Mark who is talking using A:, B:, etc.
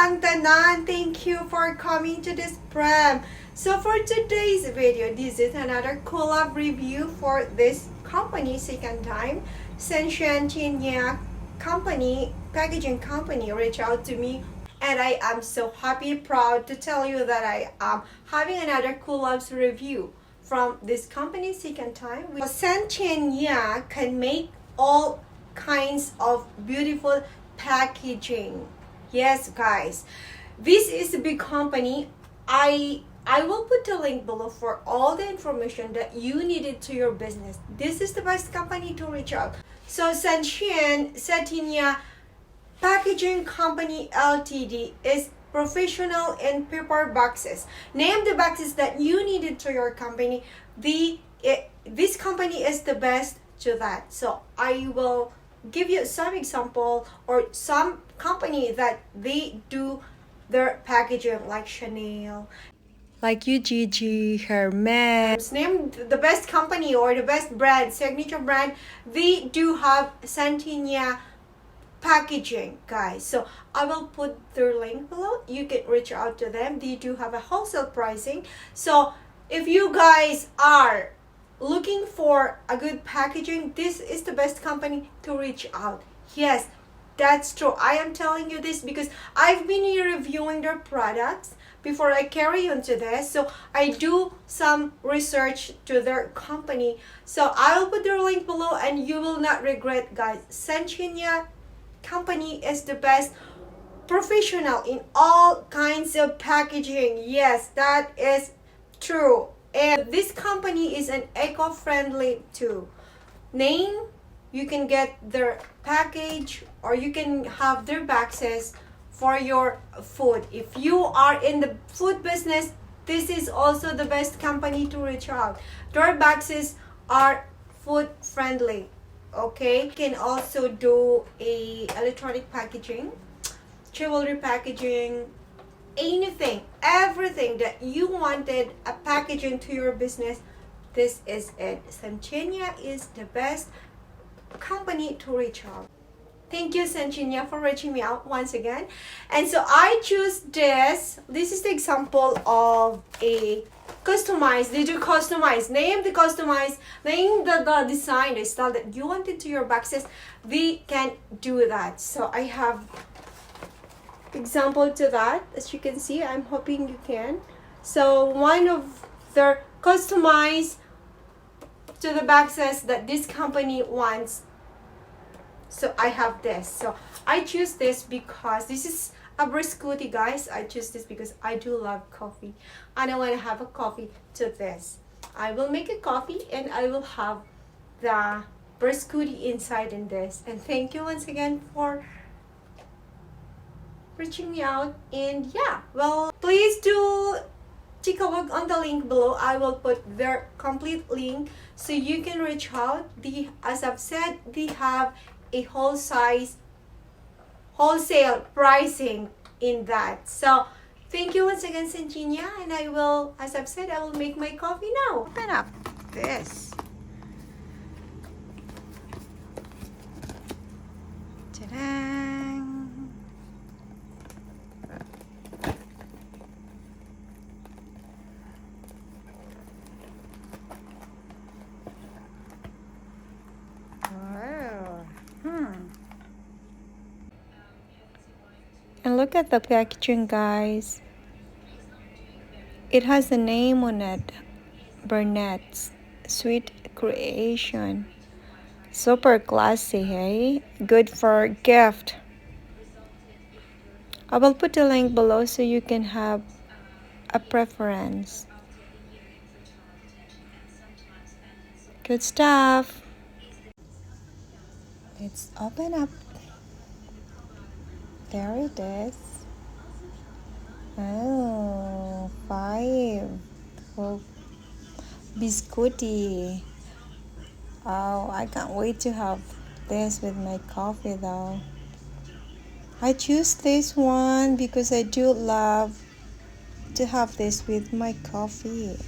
A: ang tanan. Thank you for coming to this pram. So for today's video, this is another collab review for this company, second time. Senshantinia company, packaging company reached out to me, and I am so happy, proud to tell you that I am having another collabs review from this company, second time. Senshantinia can make all kinds of beautiful packaging. Yes, guys, this is a big company. I will put the link below for all the information that you needed to your business. This is the best company to reach out. So Senshantinia Packaging Company Ltd is professional in paper boxes. Name the boxes that you needed to your company. This company is the best to that. So I will give you some example or some company that they do their packaging, like Chanel, like UGG, Hermes. Name the best company or the best brand, signature brand. They do have Senshantinia packaging, guys. So I will put their link below. You can reach out to them. They do have a wholesale pricing. So if you guys are looking for a good packaging, this is the best company to reach out. Yes, that's true. I am telling you this because I've been reviewing their products before I carry on to this. So I do some research to their company. So I will put their link below and you will not regret, guys. Senshantinia company is the best, professional in all kinds of packaging. Yes, that is true. And this company is an eco-friendly too. Name, you can get their package or you can have their boxes for your food. If you are in the food business, this is also the best company to reach out. Their boxes are food friendly. Okay, you can also do a electronic packaging, jewelry packaging, anything, everything that you wanted a packaging to your business. This is it. Senshantinia is the best company to reach out. Thank you, Senshantinia, for reaching me out once again. And so I choose this. This is the example of a customize. They do customize. Name the customize. Name the design, the style that you wanted to your boxes. They can do that. So I have example to that. As you can see, I'm hoping you can. So one of their customize to the boxes that this company wants. So I have this. So I choose this because this is a biscotti, guys. I choose this because I do love coffee and I want to have a coffee to this. I will make a coffee and I will have the biscotti inside in this. And thank you once again for reaching me out. And yeah, well, please do take a look on the link below. I will put their complete link so you can reach out. As I've said, they have a wholesale pricing in that. So thank you once again, Senshantinia, and I will, as I've said, I will make my coffee now. Open up this. Ta-da! And look at the packaging, guys. It has a name on it. Burnett's Sweet Creation. Super classy, hey? Good for gift. I will put the link below so you can have a preference. Good stuff. Let's open up. There it is. Oh, 5. Oh, biscotti. Oh, I can't wait to have this with my coffee though. I choose this one because I do love to have this with my coffee.